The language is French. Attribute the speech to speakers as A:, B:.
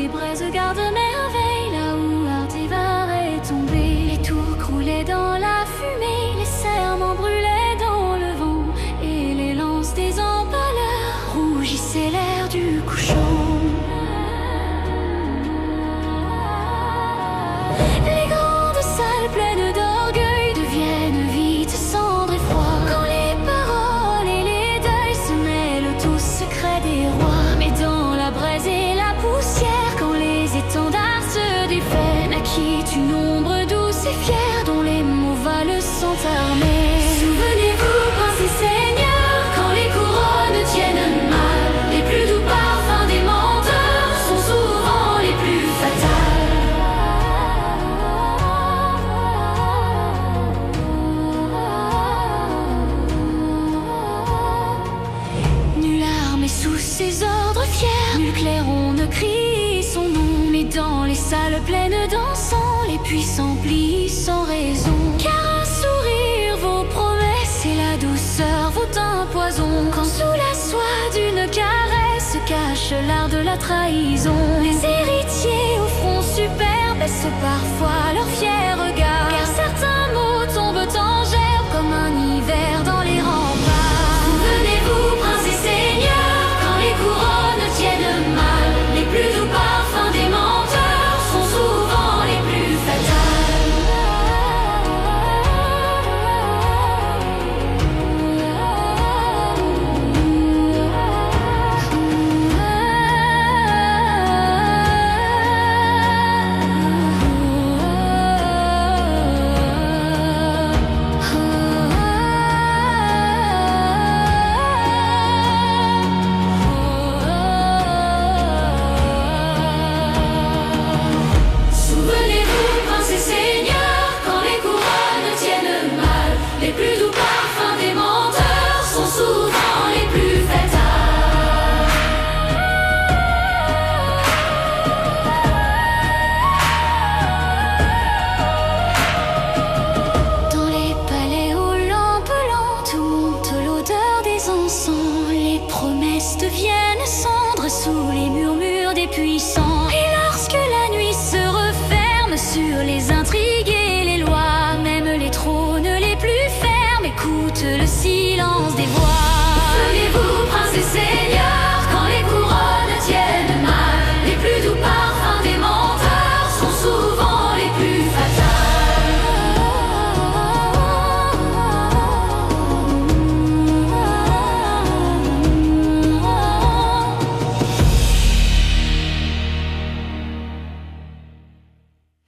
A: les braises gardent merveille, là où Artévar est tombé. Les tours croulaient dans la fumée, les serments brûlaient dans le vent, et les lances des empaleurs rougissaient l'air du couchant. Les grandes salles pleines d'orgueil deviennent vite cendres et froid, quand les paroles et les deuils se mêlent aux secrets des rois. Mais dans la braise et la poussière, quand les étendards se défaient, naquit une ombre douce et fière dont les mots valent sans armés. Souvenez-vous, princes et seigneurs, quand les couronnes tiennent mal, les plus doux parfums des menteurs sont souvent les plus fatals. Nulle arme est sous ses ordres fiers, nul clairon ne crie son nom, mais dans les salles pleines d'encens, les puissants plient sans raison. Car un sourire vaut promesse et la douceur vaut un poison, quand sous la soie d'une caresse se cache l'art de la trahison. Les héritiers au front superbe baissent parfois leur fier regard, car certains mots tombent en gerbe comme un hiver dans les remparts. Souvenez-vous, princes et seigneurs, quand les couronnes tiennent mal, les plus doux parfums des menteurs sont souvent les plus Souvenez-vous, princes et seigneurs, quand les couronnes tiennent mal, les plus